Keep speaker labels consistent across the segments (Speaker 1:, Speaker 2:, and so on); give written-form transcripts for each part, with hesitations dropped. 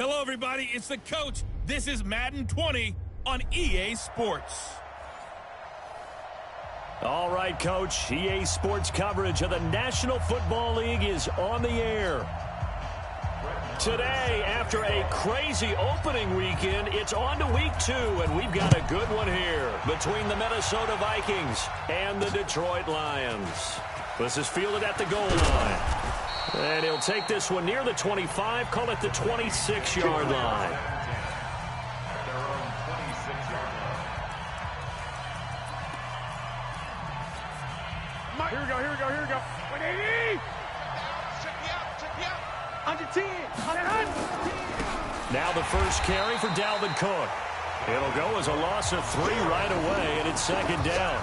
Speaker 1: Hello, everybody. It's the coach. This is Madden 20 on EA Sports.
Speaker 2: All right, Coach. EA Sports coverage of the National Football League is on the air. Today, after a crazy opening weekend, it's on to week 2, and we've got a good one here between the Minnesota Vikings and the Detroit Lions. This is fielded at the goal line. And he'll take this one near the 25, call it the 26-yard line.
Speaker 3: Here we go. 180! Check me out. 110!
Speaker 2: Now the first carry for Dalvin Cook. It'll go as a loss of 3 right away, and it's second down.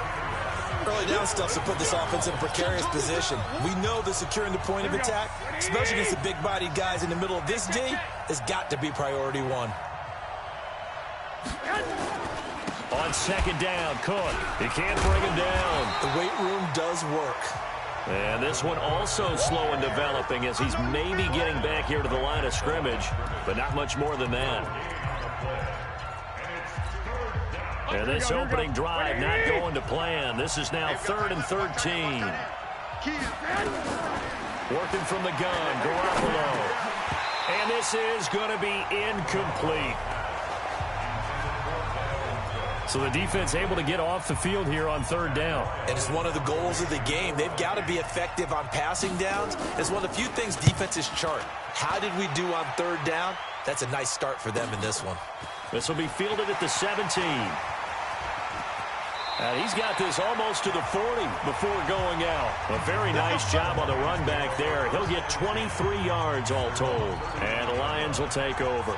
Speaker 4: Early down stuff to put this offense in a precarious position. We know that securing the point of attack, especially against the big-bodied guys in the middle of this D, has got to be priority 1.
Speaker 2: On second down, Cook. He can't bring him down.
Speaker 4: The weight room does work.
Speaker 2: And this one also slow in developing as he's maybe getting back here to the line of scrimmage, but not much more than that. And this opening drive not going to plan. This is now 3rd and 13. Working from the gun, Garoppolo. And this is going to be incomplete. So the defense able to get off the field here on 3rd down.
Speaker 4: And it's one of the goals of the game. They've got to be effective on passing downs. It's one of the few things defenses chart. How did we do on 3rd down? That's a nice start for them in this one.
Speaker 2: This will be fielded at the 17. And he's got this almost to the 40 before going out. A very nice job on the run back there. He'll get 23 yards all told. And the Lions will take over.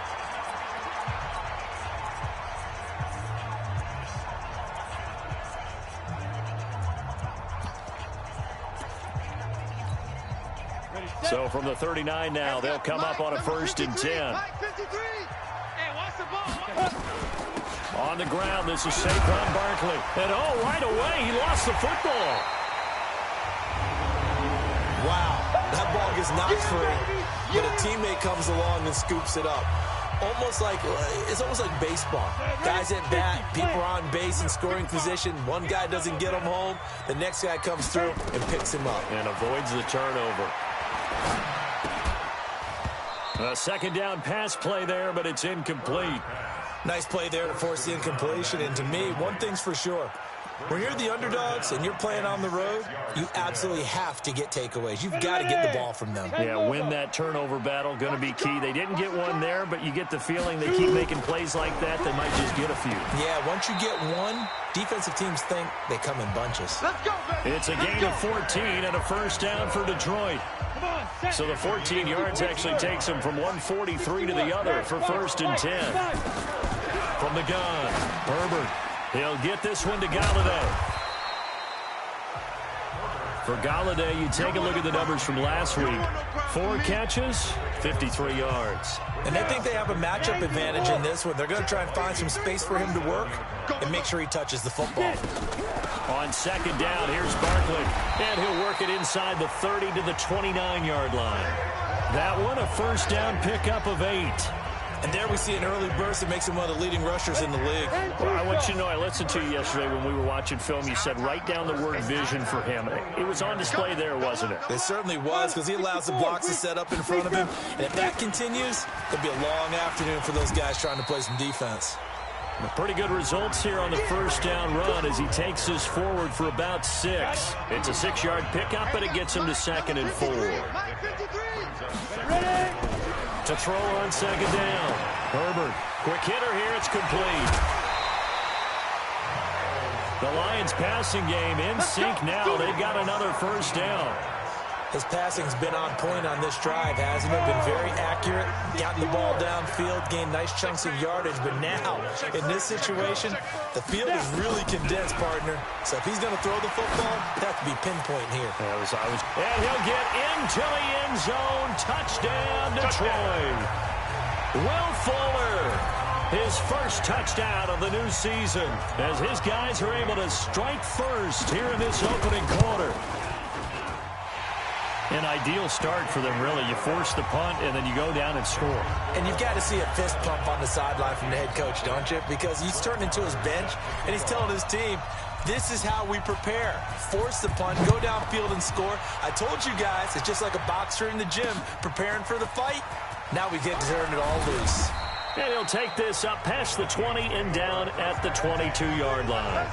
Speaker 2: So from the 39 now, they'll come up on a 1st and 10. On the ground, this is Saquon Barkley. And right away, he lost the football.
Speaker 4: Wow, that ball gets knocked free, but a teammate comes along and scoops it up. It's almost like baseball. Guys at bat, people are on base in scoring position. One guy doesn't get him home. The next guy comes through and picks him up.
Speaker 2: And avoids the turnover. A second down pass play there, but it's incomplete.
Speaker 4: Nice play there to force the incompletion. And to me, one thing's for sure. When you're the underdogs and you're playing on the road, you absolutely have to get takeaways. You've got to get the ball from them.
Speaker 2: Yeah, win that turnover battle, going to be key. They didn't get one there, but you get the feeling they keep making plays like that, they might just get a few.
Speaker 4: Yeah, once you get one, defensive teams think they come in bunches.
Speaker 3: Let's go, baby.
Speaker 2: It's a gain of 14 and a 1st down for Detroit. So the 14 yards actually takes them from 143 to the other for 1st and 10. From the gun, Herbert. He'll get this one to Galladay. For Galladay, you take a look at the numbers from last week. 4 catches, 53 yards.
Speaker 4: And they think they have a matchup advantage in this one. They're going to try and find some space for him to work and make sure he touches the football.
Speaker 2: On second down, here's Barkley. And he'll work it inside the 30 to the 29-yard line. That one, a 1st down pickup of 8.
Speaker 4: And there we see an early burst that makes him one of the leading rushers in the league.
Speaker 2: Well, I want you to know, I listened to you yesterday when we were watching film. You said write down the word vision for him. It was on display there, wasn't it?
Speaker 4: It certainly was, because he allows the blocks to set up in front of him. And if that continues, it'll be a long afternoon for those guys trying to play some defense.
Speaker 2: Pretty good results here on the 1st down run as he takes this forward for about 6. It's a 6-yard pickup, but it gets him to 2nd and 4. To throw on second down. Herbert, quick hitter here, it's complete. The Lions passing game in sync now. They've got another 1st down.
Speaker 4: His passing's been on point on this drive, hasn't it? Been very accurate, gotten the ball downfield, gained nice chunks of yardage. But now, in this situation, the field is really condensed, partner. So if he's going to throw the football, it has to be pinpoint here.
Speaker 2: And he'll get into the end zone. Touchdown, Detroit. Will Fuller, his first touchdown of the new season, as his guys are able to strike first here in this opening quarter. An ideal start for them, really. You force the punt, and then you go down and score.
Speaker 4: And you've got to see a fist pump on the sideline from the head coach, don't you? Because he's turned into his bench, and he's telling his team, this is how we prepare. Force the punt, go downfield and score. I told you guys, it's just like a boxer in the gym preparing for the fight. Now we get to turn it all loose.
Speaker 2: And he'll take this up past the 20 and down at the 22-yard line.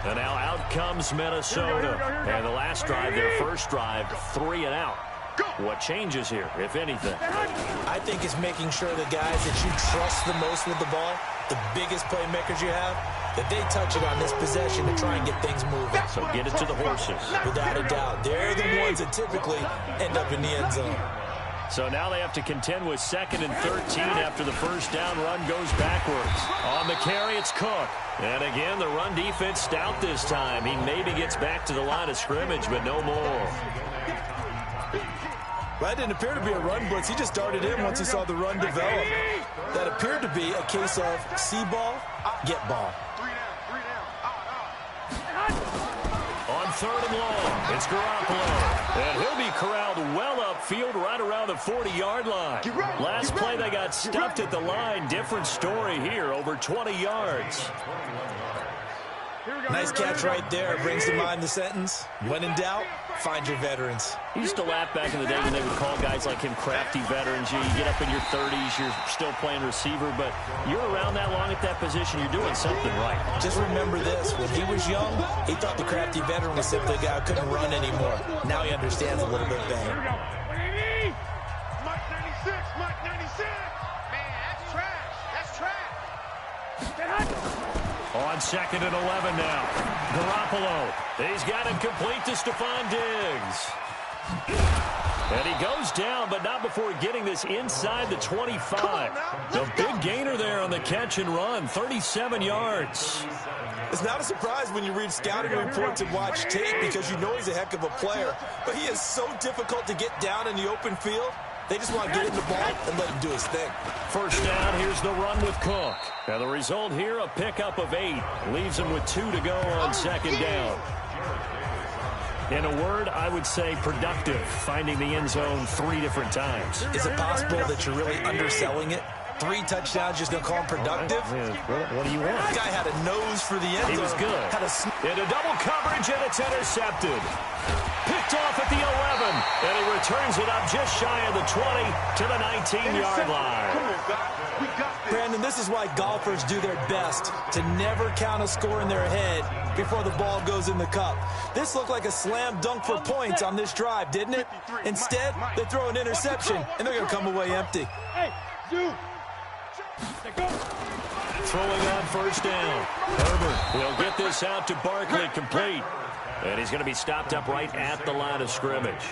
Speaker 2: And now out comes Minnesota. And the last drive, their first drive, 3 and out. What changes here, if anything?
Speaker 4: I think it's making sure the guys that you trust the most with the ball, the biggest playmakers you have, that they touch it on this possession to try and get things moving.
Speaker 2: So get it to the horses.
Speaker 4: Without a doubt. They're the ones that typically end up in the end zone.
Speaker 2: So now they have to contend with 2nd and 13 after the first down run goes backwards. On the carry, it's Cook. And again, the run defense stout this time. He maybe gets back to the line of scrimmage, but no more.
Speaker 4: That didn't appear to be a run blitz. He just darted in once he saw the run develop. That appeared to be a case of see ball, get ball.
Speaker 2: On 3rd and long, it's Garoppolo. And he'll be corralled well upfield right around the 40-yard line. Last play, they got stuffed at the line. Different story here, over 20 yards.
Speaker 4: Nice catch right there. Brings to mind the sentence, when in doubt, find your veterans.
Speaker 2: He used to laugh back in the day when they would call guys like him crafty veterans. You get up in your 30s, you're still playing receiver, but you're around that long at that position, you're doing something right.
Speaker 4: Just remember this, when he was young, he thought the crafty veteran was simply a guy who couldn't run anymore. Now he understands a little bit better.
Speaker 3: Mike 96, Mike 96. Man, that's trash. That's trash.
Speaker 2: On 2nd and 11 now. Garoppolo. He's got it complete to Stephon Diggs. And he goes down, but not before getting this inside the 25. The big gainer there on the catch and run, 37 yards.
Speaker 4: It's not a surprise when you read scouting reports and watch tape because you know he's a heck of a player. But he is so difficult to get down in the open field. They just want to get him the ball and let him do his thing.
Speaker 2: First down, here's the run with Cook. And the result here, a pickup of 8. Leaves him with 2 to go on 2nd down. In a word, I would say productive, finding the end zone 3 different times.
Speaker 4: Is it possible that you're really underselling it? 3 touchdowns, just going to call him productive?
Speaker 2: What do you want?
Speaker 4: The guy had a nose for the end zone.
Speaker 2: He was good. Into double coverage, and it's intercepted. Picked off at the 11, and he returns it up just shy of the 20 to the 19-yard line.
Speaker 4: Brandon, this is why golfers do their best to never count a score in their head before the ball goes in the cup. This looked like a slam dunk for points on this drive, didn't it? Instead, they throw an interception, and they're going to come away empty.
Speaker 2: Throwing on first down. Herbert will get this out to Barkley, complete. And he's going to be stopped up right at the line of scrimmage.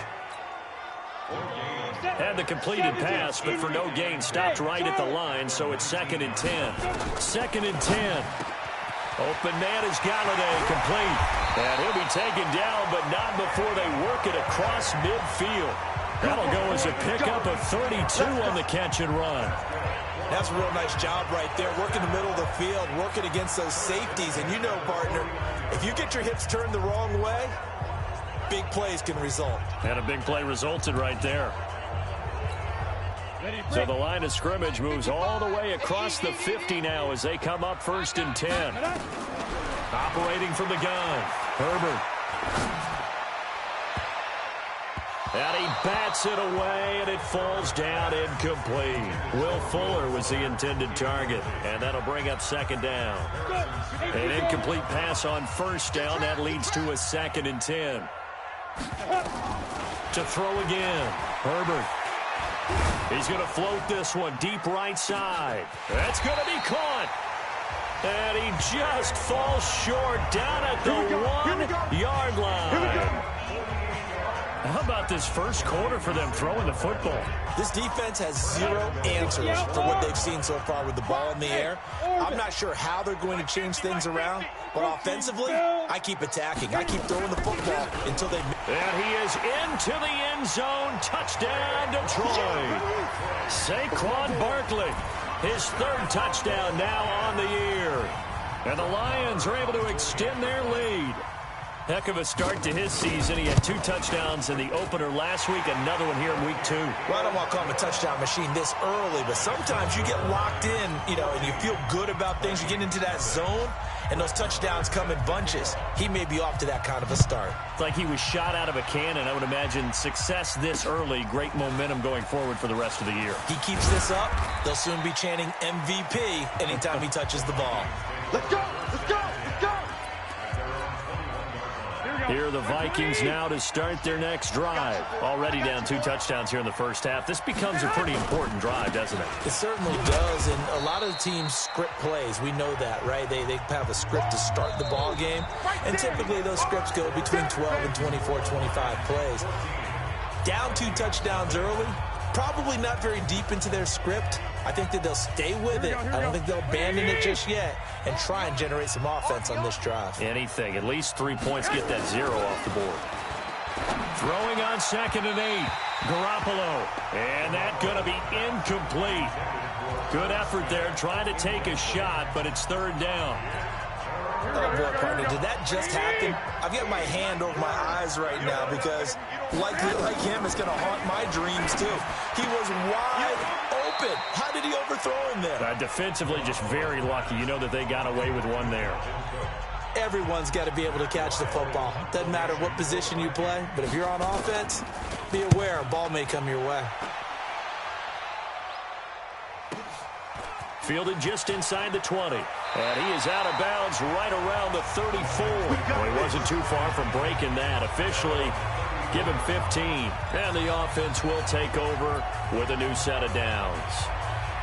Speaker 2: Had the completed pass, but for no gain, stopped right at the line, so it's 2nd and 10. 2nd and 10. Open man is Galladay, complete. And he'll be taken down, but not before they work it across midfield. That'll go as a pickup of 32 on the catch and run.
Speaker 4: That's a real nice job right there, working the middle of the field, working against those safeties. And you know, partner, if you get your hips turned the wrong way, big plays can result.
Speaker 2: And a big play resulted right there. So the line of scrimmage moves all the way across the 50 now as they come up 1st and 10. Operating from the gun, Herbert. And he bats it away, and it falls down incomplete. Will Fuller was the intended target, and that'll bring up 2nd down. An incomplete pass on 1st down. That leads to a 2nd and 10. To throw again, Herbert. He's going to float this one deep right side. That's going to be caught. And he just falls short down at the 1-yard line. How about this first quarter for them throwing the football?
Speaker 4: This defense has 0 answers for what they've seen so far with the ball in the air. I'm not sure how they're going to change things around, but offensively, I keep attacking. I keep throwing the football until they...
Speaker 2: And he is into the end zone. Touchdown, Detroit. Saquon Barkley, his 3rd touchdown now on the year. And the Lions are able to extend their lead. Heck of a start to his season. He had 2 touchdowns in the opener last week, another one here in week 2.
Speaker 4: Well, I don't want to call him a touchdown machine this early, but sometimes you get locked in, and you feel good about things. You get into that zone, and those touchdowns come in bunches. He may be off to that kind of a start.
Speaker 2: It's like he was shot out of a cannon. I would imagine success this early, great momentum going forward for the rest of the year.
Speaker 4: He keeps this up, they'll soon be chanting MVP anytime he touches the ball.
Speaker 3: Let's go! Let's go! Let's go!
Speaker 2: Here are the Vikings now to start their next drive. Already down 2 touchdowns here in the first half. This becomes a pretty important drive, doesn't it?
Speaker 4: It certainly does, and a lot of the teams script plays. We know that, right? They have a script to start the ball game, and typically those scripts go between 12 and 24, 25 plays. Down 2 touchdowns early, probably not very deep into their script. I think that they'll stay with it. I don't think they'll abandon it just yet and try and generate some offense on this drive.
Speaker 2: Anything. At least 3 points, get that 0 off the board. Throwing on 2nd and 8. Garoppolo. And that's going to be incomplete. Good effort there trying to take a shot, but it's 3rd down.
Speaker 4: Oh, boy, partner, did that just happen? I've got my hand over my eyes right now because, like him, it's going to haunt my dreams, too. He was wide open. How did he overthrow him there?
Speaker 2: Defensively, just very lucky. You know that they got away with one there.
Speaker 4: Everyone's got to be able to catch the football. Doesn't matter what position you play, but if you're on offense, be aware a ball may come your way.
Speaker 2: Fielded just inside the 20. And he is out of bounds right around the 34. Well, he wasn't too far from breaking that. Officially, give him 15. And the offense will take over with a new set of downs.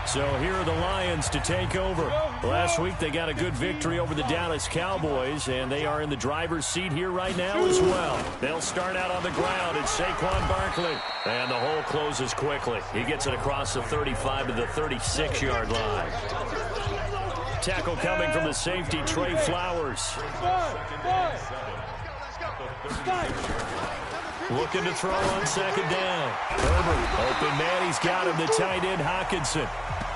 Speaker 2: So here are the Lions to take over. Last week they got a good victory over the Dallas Cowboys, and they are in the driver's seat here right now as well. They'll start out on the ground. It's Saquon Barkley. And the hole closes quickly. He gets it across the 35 to the 36-yard line. Tackle coming from the safety, Trey Flowers. Looking to throw on 2nd down. Herbert, open man, he's got him, the tight end Hockenson.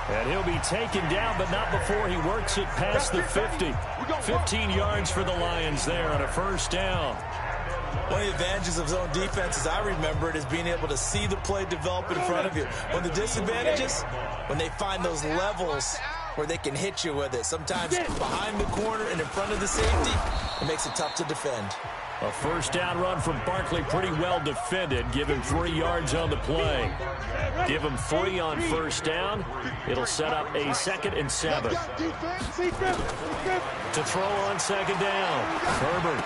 Speaker 2: And he'll be taken down, but not before he works it past the 50. 15 yards for the Lions there on a 1st down.
Speaker 4: One of the advantages of zone defense, as I remember it, is being able to see the play develop in front of you. One of the disadvantages, when they find those levels where they can hit you with it. Sometimes behind the corner and in front of the safety, it makes it tough to defend.
Speaker 2: A 1st down run from Barkley, pretty well defended. Give him 3 yards on the play. Give him 3 on 1st down. It'll set up a 2nd and 7. To throw on 2nd down. Herbert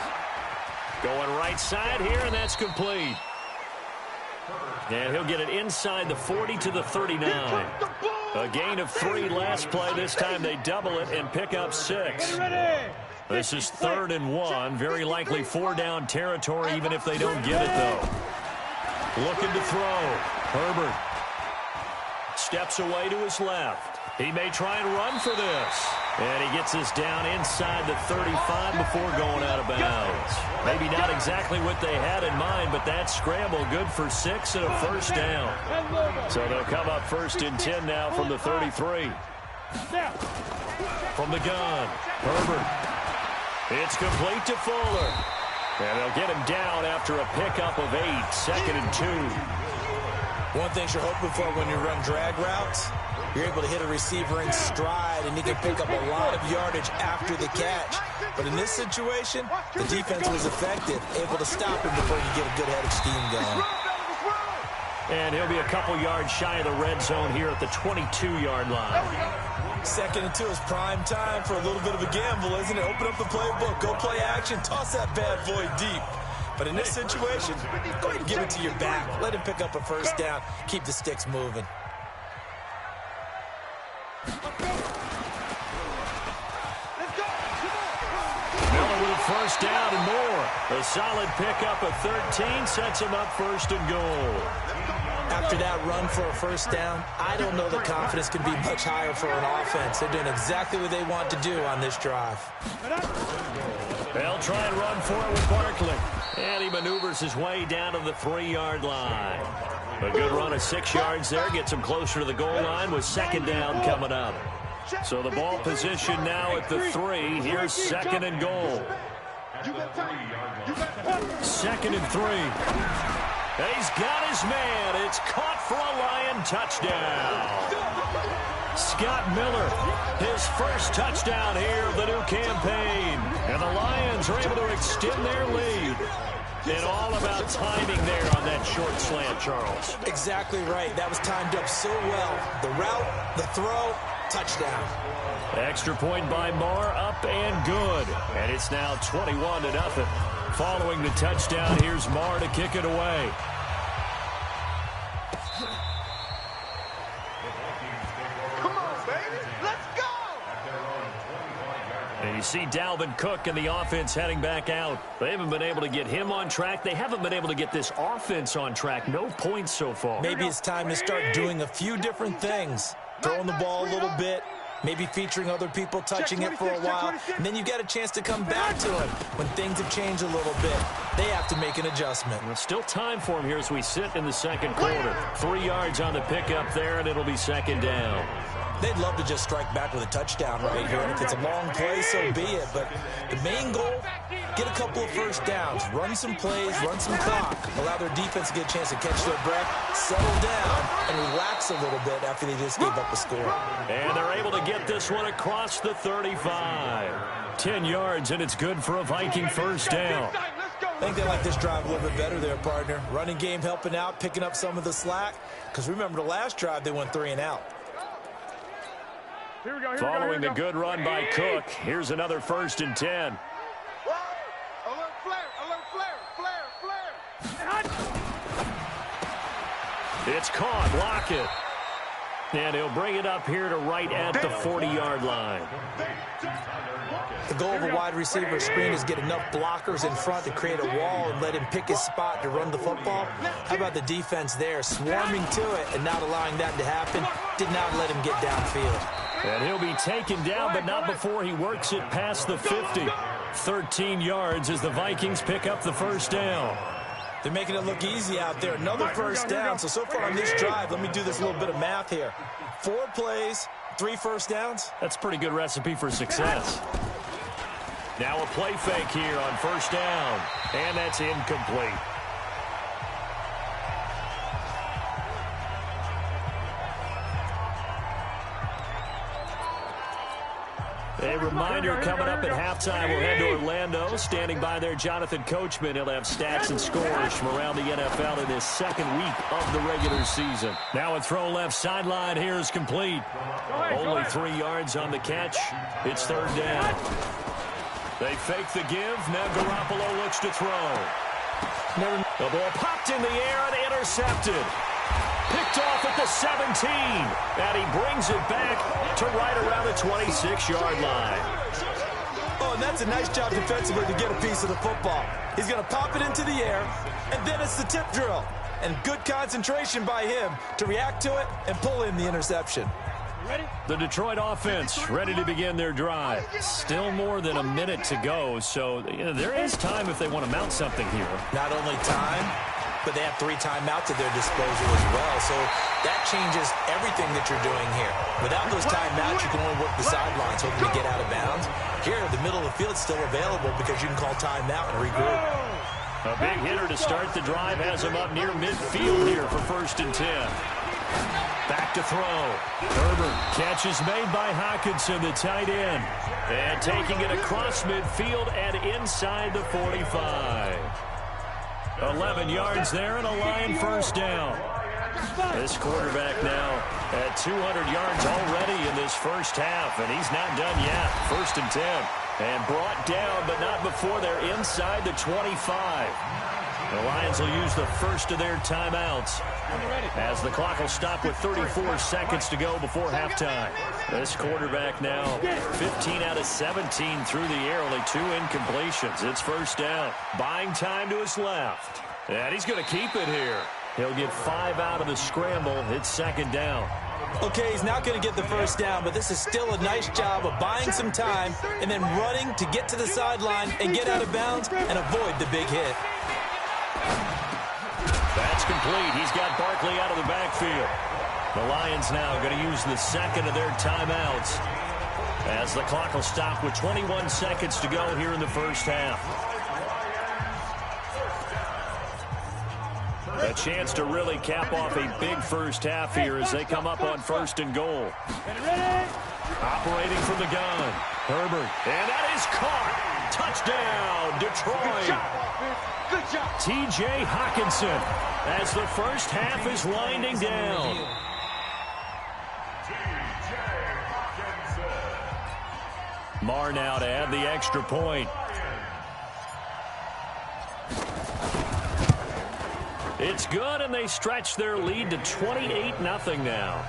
Speaker 2: going right side here, and that's complete. And he'll get it inside the 40 to the 39. A gain of 3 last play. This time they double it and pick up 6. This is 3rd and 1. Very likely 4-down territory, even if they don't get it, though. Looking to throw. Herbert steps away to his left. He may try and run for this. And he gets us down inside the 35 before going out of bounds. Maybe not exactly what they had in mind, but that scramble good for 6 and a 1st down. So they'll come up 1st and 10 now from the 33. From the gun, Herbert. It's complete to Fuller. And they'll get him down after a pickup of 8, 2nd and 2.
Speaker 4: One thing you're hoping for when you run drag routes, you're able to hit a receiver in stride, and he can pick up a lot of yardage after the catch. But in this situation, the defense was effective, able to stop him before you get a good head of steam going.
Speaker 2: And he'll be a couple yards shy of the red zone here at the 22-yard line.
Speaker 4: 2nd and 2 is prime time for a little bit of a gamble, isn't it? Open up the playbook, go play action, toss that bad boy deep. But in this situation, go ahead and give it to your back. Let him pick up a 1st down, keep the sticks moving.
Speaker 2: Miller with a 1st down and more. A solid pickup of 13 sets him up 1st and goal.
Speaker 4: After that run for a 1st down, I don't know the confidence can be much higher for an offense. They're doing exactly what they want to do on this drive.
Speaker 2: They'll try and run for it with Barkley. And he maneuvers his way down to the 3-yard line. A good run of 6 yards there. Gets him closer to the goal line with 2nd down coming up. So the ball position now at the 3. Here's 2nd and goal. 2nd and 3. And he's got his man. It's caught for a Lion touchdown. Scott Miller, his first touchdown here of the new campaign. And the Lions are able to extend their lead. And all about timing there on that short slant, Charles.
Speaker 4: Exactly right. That was timed up so well. The route, the throw, touchdown.
Speaker 2: Extra point by Marr, up and good. And it's now 21-0. Following the touchdown, here's Marr to kick it away.
Speaker 3: Come on, baby. Let's go.
Speaker 2: And you see Dalvin Cook and the offense heading back out. They haven't been able to get him on track. They haven't been able to get this offense on track. No points so far.
Speaker 4: Maybe it's time to start doing a few different things. Throwing the ball a little bit. Maybe featuring other people touching it for a while. And then you get a chance to come back to it when things have changed a little bit. They have to make an adjustment.
Speaker 2: Well, still time for him here as we sit in the second quarter. 3 yards on the pickup there, and it'll be 2nd down.
Speaker 4: They'd love to just strike back with a touchdown right here. And if it's a long play, so be it. But the main goal, get a couple of first downs. Run some plays, run some clock. Allow their defense to get a chance to catch their breath, settle down, and relax a little bit after they just gave up a score.
Speaker 2: And they're able to get this one across the 35. 10 yards, and it's good for a Viking first down.
Speaker 4: I think they like this drive a little bit better there, partner. Running game helping out, picking up some of the slack. Because remember, the last drive, they went 3 and out.
Speaker 2: Following the good run by Cook, here's another 1st and 10.
Speaker 3: Alert flare.
Speaker 2: It's caught. Lockett. And he'll bring it up here to right at the 40-yard line.
Speaker 4: The goal of a wide receiver screen is get enough blockers in front to create a wall and let him pick his spot to run the football. How about the defense there, swarming to it and not allowing that to happen? Did not let him get downfield.
Speaker 2: And he'll be taken down, but not before he works it past the 50. 13 yards as the Vikings pick up the first down.
Speaker 4: They're making it look easy out there. Another first down. So far on this drive, let me do this little bit of math here. 4 plays, 3 first downs.
Speaker 2: That's a pretty good recipe for success. Now a play fake here on first down, and that's incomplete. A reminder coming up at halftime, we'll head to Orlando. Standing by there, Jonathan Coachman. He'll have stats and scores from around the NFL in his 2nd week of the regular season. Now a throw left sideline here is complete. Only 3 yards on the catch. It's 3rd down. They fake the give. Now Garoppolo looks to throw. The ball popped in the air and intercepted. Picked off at the 17. And he brings it back to right around the 26-yard line.
Speaker 4: Oh, and that's a nice job defensively to get a piece of the football. He's going to pop it into the air, and then it's the tip drill. And good concentration by him to react to it and pull in the interception.
Speaker 2: The Detroit offense ready to begin their drive. Still more than a minute to go, so there is time if they want to mount something here.
Speaker 4: Not only time, but they have 3 timeouts at their disposal as well. So that changes everything that you're doing here. Without those timeouts, you can only work the sidelines hoping to get out of bounds. Here, the middle of the field is still available because you can call timeout and regroup.
Speaker 2: A big hitter to start the drive has him up near midfield here for 1st and 10. Back to throw. Herbert, catch is made by Hockenson, the tight end. And taking it across midfield and inside the 45. 11 yards there and a Lion first down. This quarterback now at 200 yards already in this first half, and he's not done yet. 1st and 10. And brought down, but not before they're inside the 25. The Lions will use the first of their timeouts as the clock will stop with 34 seconds to go before halftime. This quarterback now 15 out of 17 through the air, only 2 incompletions. It's 1st down. Buying time to his left. And he's going to keep it here. He'll get 5 out of the scramble. It's 2nd down.
Speaker 4: Okay, he's not going to get the first down, but this is still a nice job of buying some time and then running to get to the sideline and get out of bounds and avoid the big hit.
Speaker 2: That's complete. He's got Barkley out of the backfield. The Lions now going to use the 2nd of their timeouts as the clock will stop with 21 seconds to go here in the first half. A chance to really cap off a big first half here as they come up on 1st and goal. Operating from the gun. Herbert. And that is caught. Touchdown, Detroit.
Speaker 3: Good job.
Speaker 2: T.J. Hawkinson as the first half is winding down. Marr now to add the extra point. It's good, and they stretch their lead to 28-0 now.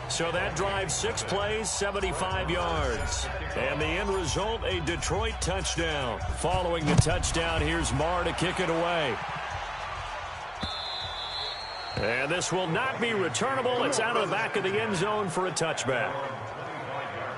Speaker 2: So that drives 6 plays, 75 yards. And the end result, a Detroit touchdown. Following the touchdown, here's Marr to kick it away. And this will not be returnable. It's out of the back of the end zone for a touchback.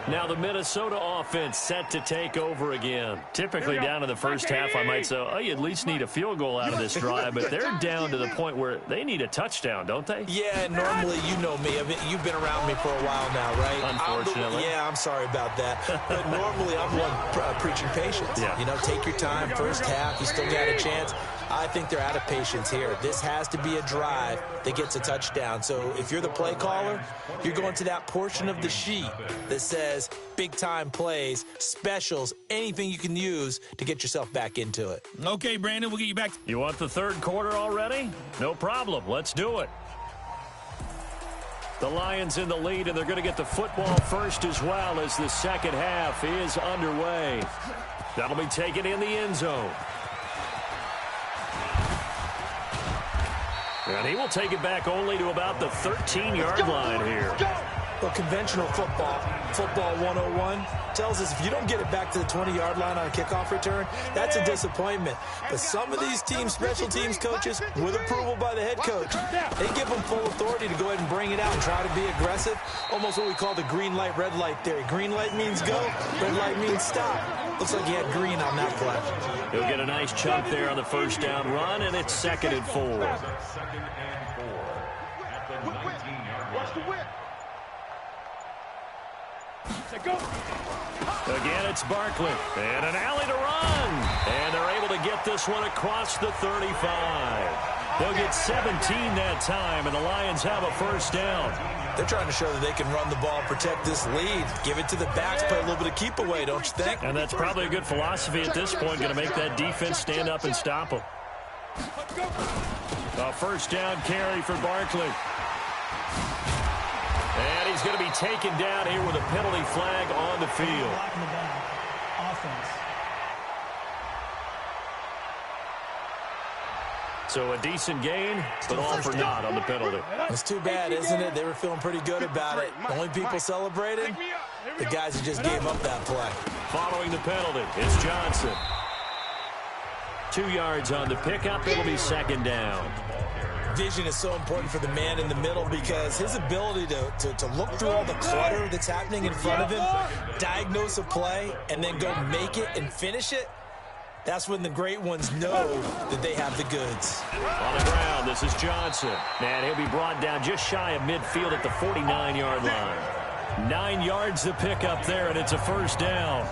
Speaker 2: Now the Minnesota offense set to take over again. Typically down in the first half, I might say, oh, you at least need a field goal out of this drive, but they're down to the point where they need a touchdown, don't they?
Speaker 4: Yeah, normally, you know me. I mean, you've been around me for a while now, right?
Speaker 2: Unfortunately.
Speaker 4: I'm sorry about that. But normally, I'm one preaching patience.
Speaker 2: Yeah.
Speaker 4: You know, take your time. First half, you still got a chance. I think they're out of patience here. This has to be a drive that gets a touchdown. So if you're the play caller, you're going to that portion of the sheet that says big-time plays, specials, anything you can use to get yourself back into it.
Speaker 1: Okay, Brandon, we'll get you back.
Speaker 2: You want the third quarter already? No problem. Let's do it. The Lions in the lead, and they're going to get the football first as well as the second half is underway. That'll be taken in the end zone. And he will take it back only to about the 13-yard line here.
Speaker 4: Well, conventional football 101, tells us if you don't get it back to the 20-yard line on a kickoff return, that's a disappointment. But some of these teams, special teams coaches, with approval by the head coach, they give them full authority to go ahead and bring it out and try to be aggressive. Almost what we call the green light, red light theory. Green light means go, red light means stop. Looks like he had green on that play.
Speaker 2: He'll get a nice chunk there on the first down run, and it's 2nd and 4.
Speaker 3: Watch the whip.
Speaker 2: Again, it's Barkley. And an alley to run. And they're able to get this one across the 35. They'll get 17 that time, and the Lions have a first down.
Speaker 4: They're trying to show that they can run the ball, protect this lead, give it to the backs, play a little bit of keep away, don't you think?
Speaker 2: And that's probably a good philosophy at this point, going to make that defense stand up and stop them. A first down carry for Barkley. And he's going to be taken down here with a penalty flag on the field. So a decent gain, but all for naught on the penalty.
Speaker 4: It's too bad, isn't it? They were feeling pretty good about it. The only people celebrating, the guys who just gave up that play.
Speaker 2: Following the penalty, it's Johnson. 2 yards on the pickup. It'll be 2nd down.
Speaker 4: Vision is so important for the man in the middle because his ability to look through all the clutter that's happening in front of him, diagnose a play, and then go make it and finish it, that's when the great ones know that they have the goods.
Speaker 2: On the ground, this is Johnson. And he'll be brought down just shy of midfield at the 49-yard line. 9 yards to pick up there, and it's a first down.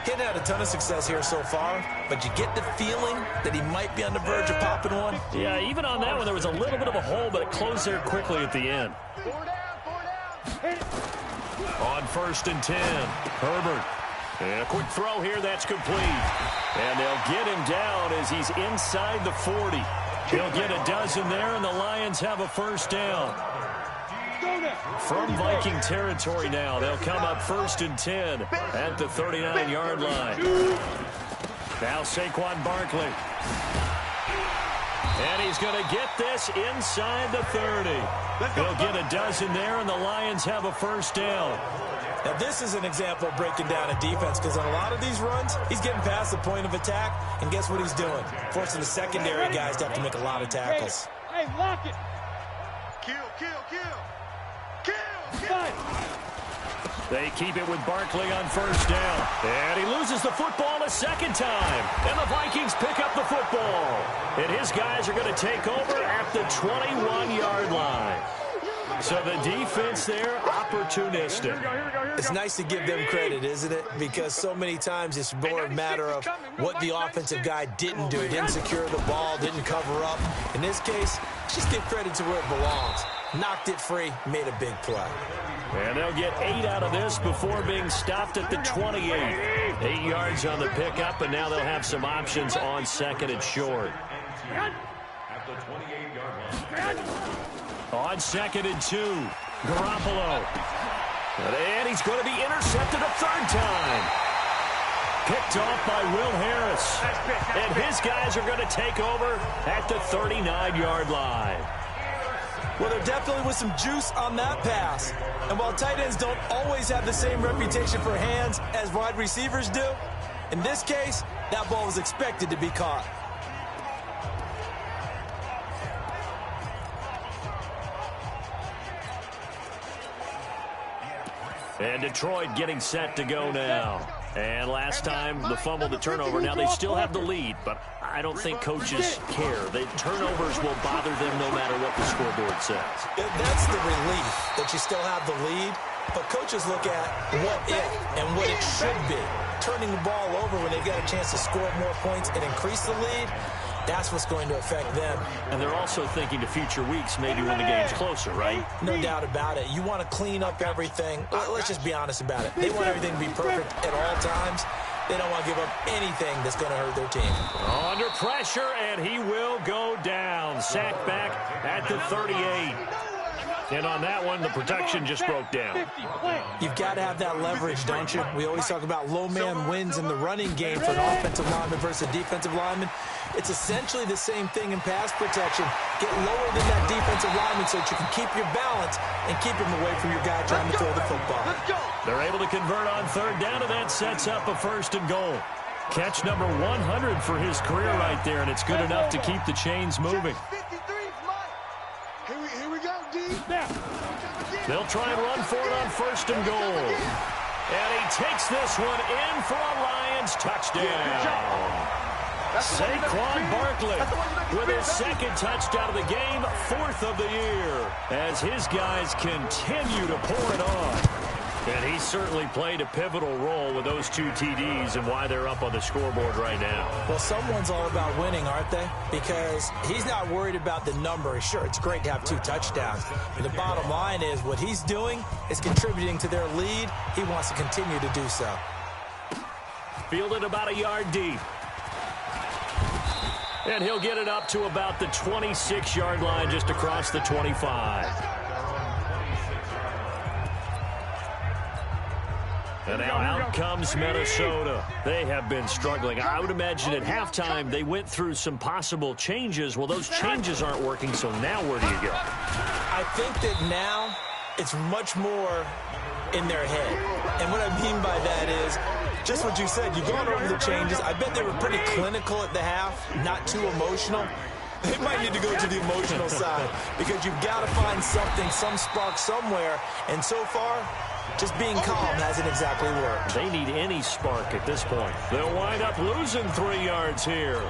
Speaker 4: He's had a ton of success here so far, but you get the feeling that he might be on the verge of popping one.
Speaker 2: Yeah, even on that one, there was a little bit of a hole, but it closed there quickly at the end.
Speaker 3: 4 down.
Speaker 2: On 1st and 10, Herbert. And a quick throw here, that's complete. And they'll get him down as he's inside the 40. He'll get a dozen there, and the Lions have a first down. From Viking territory now, they'll come up 1st and 10 at the 39-yard line. Now Saquon Barkley. And he's going to get this inside the 30. He'll get a dozen there, and the Lions have a first down.
Speaker 4: Now, this is an example of breaking down a defense because on a lot of these runs, he's getting past the point of attack, and guess what he's doing? Forcing the secondary guys to have to make a lot of tackles.
Speaker 3: Hey, lock it. Kill.
Speaker 2: They keep it with Barkley on first down. And he loses the football a second time. And the Vikings pick up the football. And his guys are going to take over at the 21-yard line. So the defense there, opportunistic.
Speaker 4: It's nice to give them credit, isn't it? Because so many times it's more a matter of what the offensive guy didn't do. Didn't secure the ball, didn't cover up. In this case, just give credit to where it belongs. Knocked it free, made a big play.
Speaker 2: And they'll get 8 out of this before being stopped at the 28. 8 yards on the pickup, and now they'll have some options on 2nd and short. On 2nd and 2, Garoppolo. And he's going to be intercepted a 3rd time. Picked off by Will Harris. And his guys are going to take over at the 39-yard line.
Speaker 4: Well, there definitely was some juice on that pass. And while tight ends don't always have the same reputation for hands as wide receivers do, in this case, that ball was expected to be caught.
Speaker 2: And Detroit getting set to go now. And last time, the fumble, the turnover. Now they still have the lead, but I don't think coaches care. The turnovers will bother them no matter what the scoreboard says.
Speaker 4: That's the relief that you still have the lead, but coaches look at what if and what it should be. Turning the ball over when they get a chance to score more points and increase the lead, that's what's going to affect them.
Speaker 2: And they're also thinking to future weeks, maybe when the game's closer, right?
Speaker 4: No doubt about it. You want to clean up everything. Let's just be honest about it. They want everything to be perfect at all times. They don't want to give up anything that's going to hurt their team.
Speaker 2: Under pressure, and he will go down. Sacked back at the 38. And on that one, the protection just broke down.
Speaker 4: You've got to have that leverage, don't you? We always talk about low man wins in the running game for an offensive lineman versus a defensive lineman. It's essentially the same thing in pass protection. Get lower than that defensive lineman so that you can keep your balance and keep him away from your guy trying to throw the football.
Speaker 2: They're able to convert on 3rd down, and that sets up a 1st and goal. Catch number 100 for his career right there, and it's good enough to keep the chains moving.
Speaker 3: Here we go, D.
Speaker 2: They'll try and run for it on 1st and goal. And he takes this one in for a Lions touchdown. Saquon Barkley with his 2nd touchdown of the game, 4th of the year, as his guys continue to pour it on. And he certainly played a pivotal role with those 2 TDs and why they're up on the scoreboard right now.
Speaker 4: Well, someone's all about winning, aren't they? Because he's not worried about the number. Sure, it's great to have 2 touchdowns. And the bottom line is what he's doing is contributing to their lead. He wants to continue to do so.
Speaker 2: Fielded about a yard deep. And he'll get it up to about the 26-yard line just across the 25. And now out comes Minnesota. They have been struggling. I would imagine at halftime they went through some possible changes. Well, those changes aren't working, so now where do you go?
Speaker 4: I think that now it's much more in their head. And what I mean by that is just what you said. You've gone over the changes. I bet they were pretty clinical at the half, not too emotional. They might need to go to the emotional side because you've got to find something, some spark somewhere. And so far, just being calm hasn't exactly worked.
Speaker 2: They need any spark at this point. They'll wind up losing 3 yards here.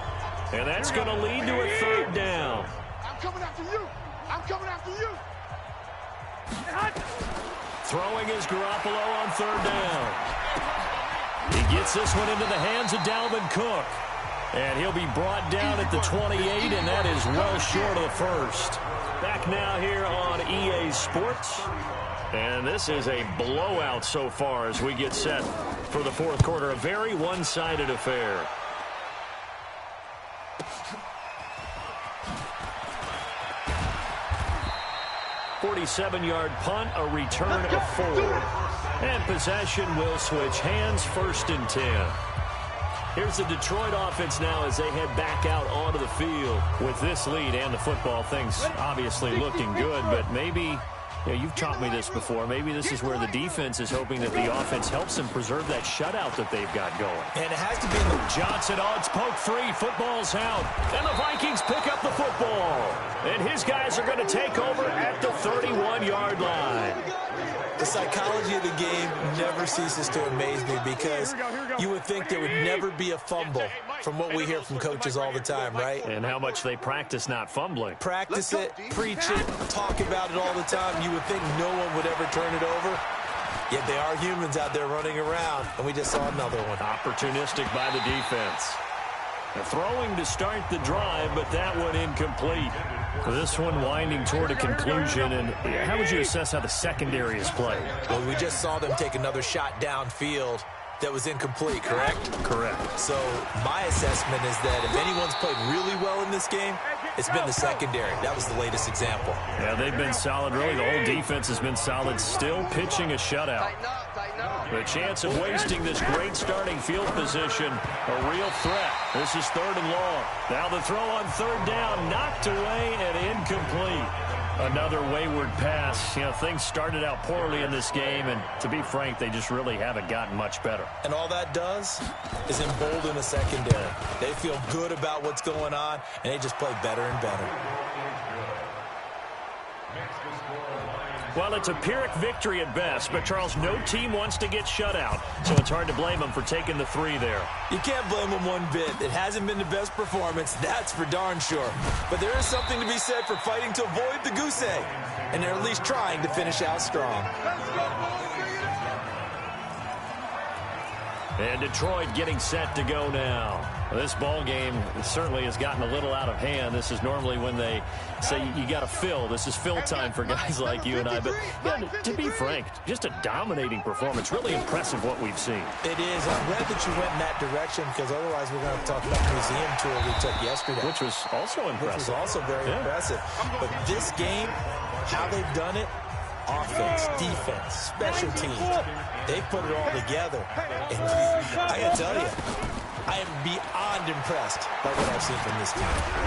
Speaker 2: And that's going to lead to a 3rd down.
Speaker 3: I'm coming after you. I'm coming after you.
Speaker 2: Throwing is Garoppolo on 3rd down. He gets this one into the hands of Dalvin Cook. And he'll be brought down at the 28, and that is well short of the 1st. Back now here on EA Sports. And this is a blowout so far as we get set for the 4th quarter. A very one-sided affair. .47-yard punt, a return of 4. And possession will switch hands, 1st and 10. Here's the Detroit offense now as they head back out onto the field with this lead and the football. Things obviously looking good, but maybe, you've taught me this before, maybe this is where the defense is hoping that the offense helps them preserve that shutout that they've got going.
Speaker 4: And it has to be in the
Speaker 2: Johnson odds poke 3, football's out, and the Vikings pick up the football. And his guys are going to take over at the 31-yard line.
Speaker 4: The psychology of the game never ceases to amaze me because you would think there would never be a fumble from what we hear from coaches all the time, right?
Speaker 2: And how much they practice not fumbling.
Speaker 4: Practice it, preach it, talk about it all the time. you would think no one would ever turn it over. Yet they are humans out there running around, and we just saw another one.
Speaker 2: Opportunistic by the defense. Throwing to start the drive, but that one incomplete. This one winding toward a conclusion, and how would you assess how the secondary is played?
Speaker 4: Well, we just saw them take another shot downfield that was incomplete, correct?
Speaker 2: Correct.
Speaker 4: So my assessment is that if anyone's played really well in this game, it's been the secondary. That was the latest example.
Speaker 2: Yeah, they've been solid. Really, the whole defense has been solid. Still pitching a shutout. The chance of wasting this great starting field position, a real threat. This is 3rd and long. Now the throw on 3rd down, knocked away and incomplete. Another wayward pass. You know, things started out poorly in this game, and to be frank, they just really haven't gotten much better.
Speaker 4: And all that does is embolden the secondary. They feel good about what's going on, and they just play better and better.
Speaker 2: Well, it's a Pyrrhic victory at best, but, Charles, no team wants to get shut out, so it's hard to blame them for taking the 3 there.
Speaker 4: You can't blame them one bit. It hasn't been the best performance, that's for darn sure. But there is something to be said for fighting to avoid the goose egg, and they're at least trying to finish out strong.
Speaker 2: And Detroit getting set to go now. This ball game certainly has gotten a little out of hand. This is normally when they say you got to fill. This is fill time for guys like you and I. But yeah, to be frank, just a dominating performance. Really impressive what we've seen.
Speaker 4: It is. I'm glad that you went in that direction, because otherwise we're going to talk about the museum tour we took yesterday.
Speaker 2: Which was also impressive.
Speaker 4: Which was also very impressive. But this game, how they've done it, offense, defense, special teams, they put it all together. And I got to tell you, I am beyond impressed by what I've seen from this team.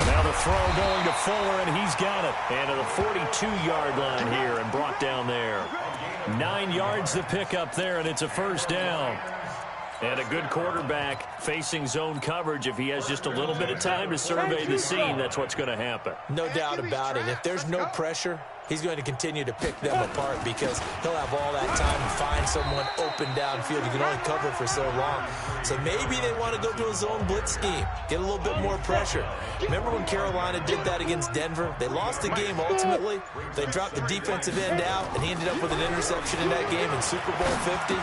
Speaker 2: Now the throw going to Fuller, and he's got it. And to the 42-yard line here and brought down there. 9 yards to pick up there, and it's a 1st down. And a good quarterback facing zone coverage. If he has just a little bit of time to survey the scene, that's what's going to happen.
Speaker 4: No doubt about it. If there's no pressure, he's going to continue to pick them apart, because he'll have all that time to find someone open downfield. You can only cover for so long. So maybe they want to go to a zone blitz scheme, get a little bit more pressure. Remember when Carolina did that against Denver? They lost the game ultimately. They dropped the defensive end out, and he ended up with an interception in that game in Super Bowl 50.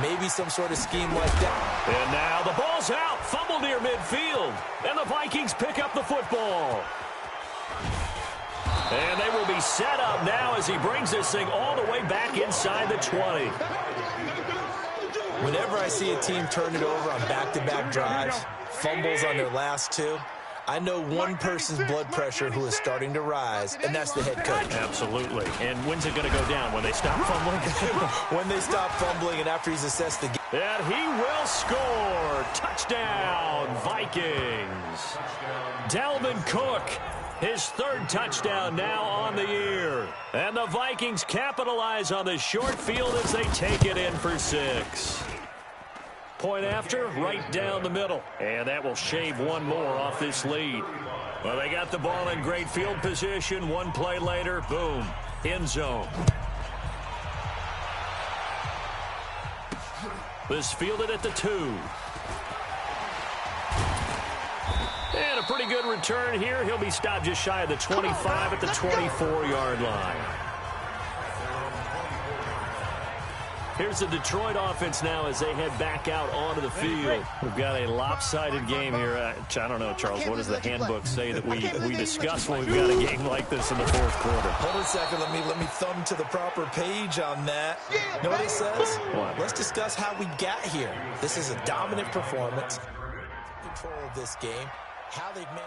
Speaker 4: Maybe some sort of scheme like that.
Speaker 2: And now the ball's out. Fumble near midfield. And the Vikings pick up the football. And they will be set up now as he brings this thing all the way back inside the 20.
Speaker 4: Whenever I see a team turn it over on back-to-back drives, fumbles on their last 2, I know one person's blood pressure who is starting to rise, and that's the head coach.
Speaker 2: Absolutely. And when's it going to go down? When they stop fumbling?
Speaker 4: When they stop fumbling and after he's assessed the game.
Speaker 2: And he will score. Touchdown, Vikings. Dalvin Cook, his 3rd touchdown now on the year. And the Vikings capitalize on the short field as they take it in for 6. Point after, right down the middle. And that will shave one more off this lead. Well, they got the ball in great field position. One play later, boom, end zone. This fielded at the 2. And a pretty good return here. He'll be stopped just shy of the 25 at the 24-yard line. Here's the Detroit offense now as they head back out onto the field. We've got a lopsided game here. I don't know, Charles, what does the handbook say that we discuss when we've got a game like this in the 4th quarter?
Speaker 4: Hold on a second. Let me thumb to the proper page on that. You know what it says?
Speaker 2: What?
Speaker 4: Let's discuss how we got here. This is a dominant performance. Control of this game. How they've made...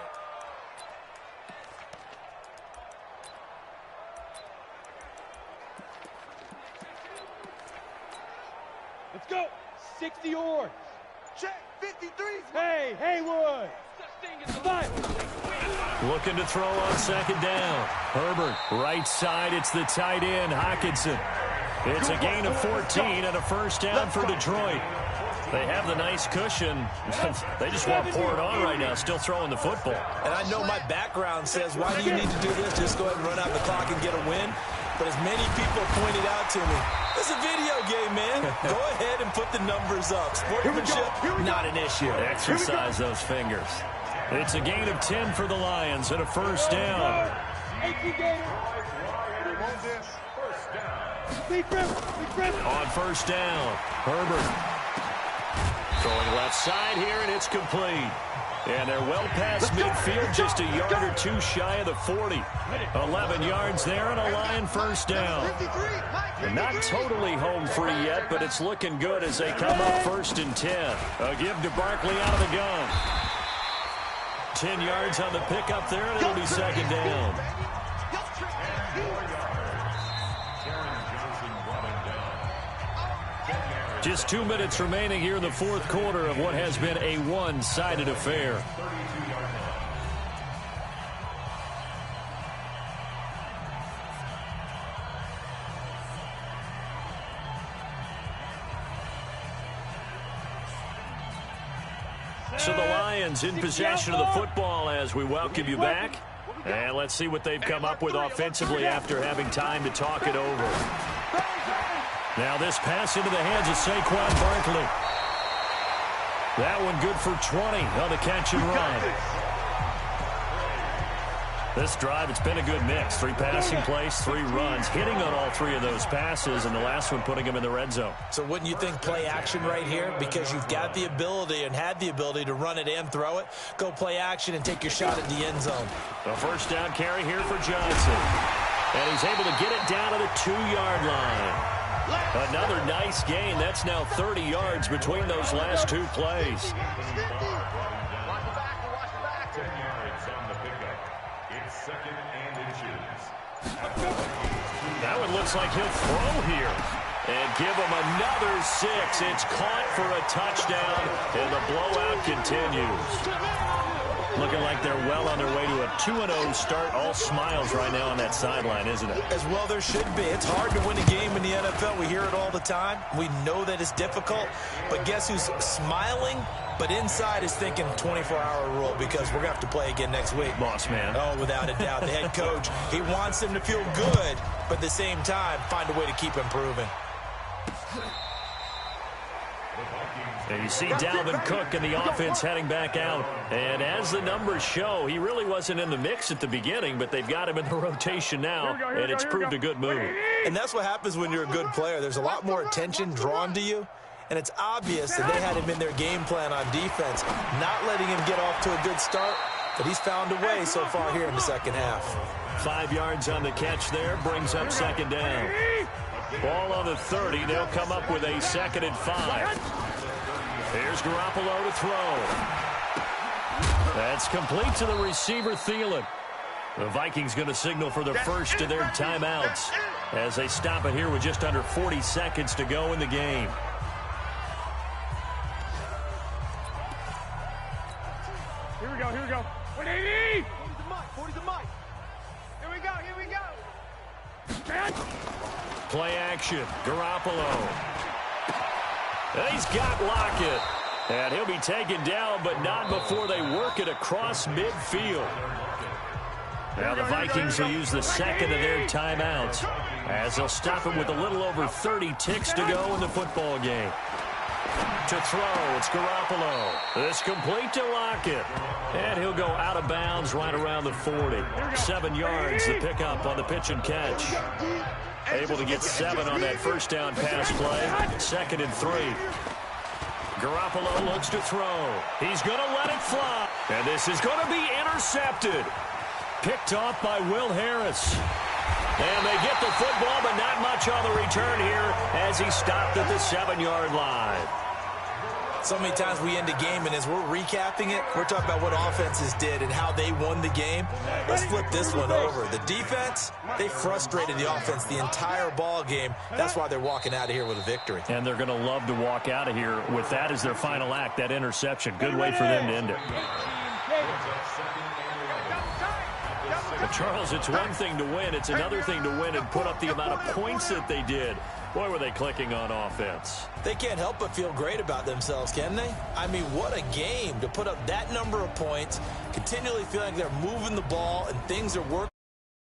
Speaker 5: Let's go. 60 yards.
Speaker 3: Check. 53.
Speaker 5: Hey, Haywood.
Speaker 2: Looking to throw on 2nd down. Herbert, right side. It's the tight end, Hockenson. It's a gain of 14 and a 1st down for Detroit. They have the nice cushion. They just want to pour it on right now, still throwing the football.
Speaker 4: And I know my background says, why do you need to do this? Just go ahead and run out the clock and get a win. But as many people pointed out to me, it's a video game, man. Go ahead and put the numbers up. Sportsmanship, not an issue.
Speaker 2: Exercise those fingers. It's a gain of 10 for the Lions and a 1st down. On first down, Herbert throwing left side here, and it's complete. And they're well past midfield, just a yard or two shy of the 40. 11 yards there and a Lion first down. Not totally home free yet, but it's looking good as they come up 1st and 10. A give to Barkley out of the gun. 10 yards on the pickup there, and it'll be 2nd down. Just 2 minutes remaining here in the 4th quarter of what has been a one-sided affair. So the Lions in possession of the football as we welcome you back. And let's see what they've come up with offensively after having time to talk it over. Now this pass into the hands of Saquon Barkley. That one good for 20 on the catch and run. This drive, it's been a good mix. 3 passing plays, 3 runs, hitting on all 3 of those passes, and the last one putting him in the red zone.
Speaker 4: So wouldn't you think play action right here? Because you've got the ability and had the ability to run it and throw it. Go play action and take your shot at the end zone.
Speaker 2: A first down carry here for Johnson. And he's able to get it down to the 2-yard line. Another nice gain. That's now 30 yards between those last 2 plays. That one looks like he'll throw here. And give him another 6. It's caught for a touchdown, and the blowout continues. Looking like they're well on their way to a 2-0 start. All smiles right now on that sideline, isn't it?
Speaker 4: As well there should be. It's hard to win a game in the NFL. We hear it all the time. We know that it's difficult. But guess who's smiling? But inside is thinking 24-hour rule because we're going to have to play again next week.
Speaker 2: Boss man.
Speaker 4: Oh, without a doubt. The head coach, he wants them to feel good, but at the same time, find a way to keep improving.
Speaker 2: And you see Dalvin Cook and the offense heading back out. And as the numbers show, he really wasn't in the mix at the beginning, but they've got him in the rotation now, and it's proved a good move.
Speaker 4: And that's what happens when you're a good player. There's a lot more attention drawn to you, and it's obvious that they had him in their game plan on defense, not letting him get off to a good start, but he's found a way so far here in the second half.
Speaker 2: 5 yards on the catch there, brings up 2nd down. Ball on the 30, they'll come up with a 2nd and 5. Here's Garoppolo to throw. That's complete to the receiver, Thielen. The Vikings going to signal for the first of their timeouts as they stop it here with just under 40 seconds to go in the game.
Speaker 5: Here we go, here we go. 180!
Speaker 3: 40's the mic. Here we go, here we go.
Speaker 2: Play action, Garoppolo. And he's got Lockett. And he'll be taken down, but not before they work it across midfield. Now the Vikings will use the 2nd of their timeouts as they'll stop it with a little over 30 ticks to go in the football game. To throw, it's Garoppolo. This complete to Lockett. And he'll go out of bounds right around the 40. 7 yards, the pickup on the pitch and catch. Able to get 7 on that first down pass play. 2nd and 3. Garoppolo looks to throw. He's going to let it fly. And this is going to be intercepted. Picked off by Will Harris. And they get the football, but not much on the return here as he stopped at the 7-yard line.
Speaker 4: So many times we end a game, and as we're recapping it, we're talking about what offenses did and how they won the game. Let's flip this one over. The defense, they frustrated the offense the entire ball game. That's why they're walking out of here with a victory.
Speaker 2: And they're going to love to walk out of here with that as their final act, that interception. Good way for them to end it. But Charles, it's one thing to win. It's another thing to win and put up the amount of points that they did. Boy, were they clicking on offense.
Speaker 4: They can't help but feel great about themselves, can they? I mean, what a game to put up that number of points, continually feeling like they're moving the ball and things are working.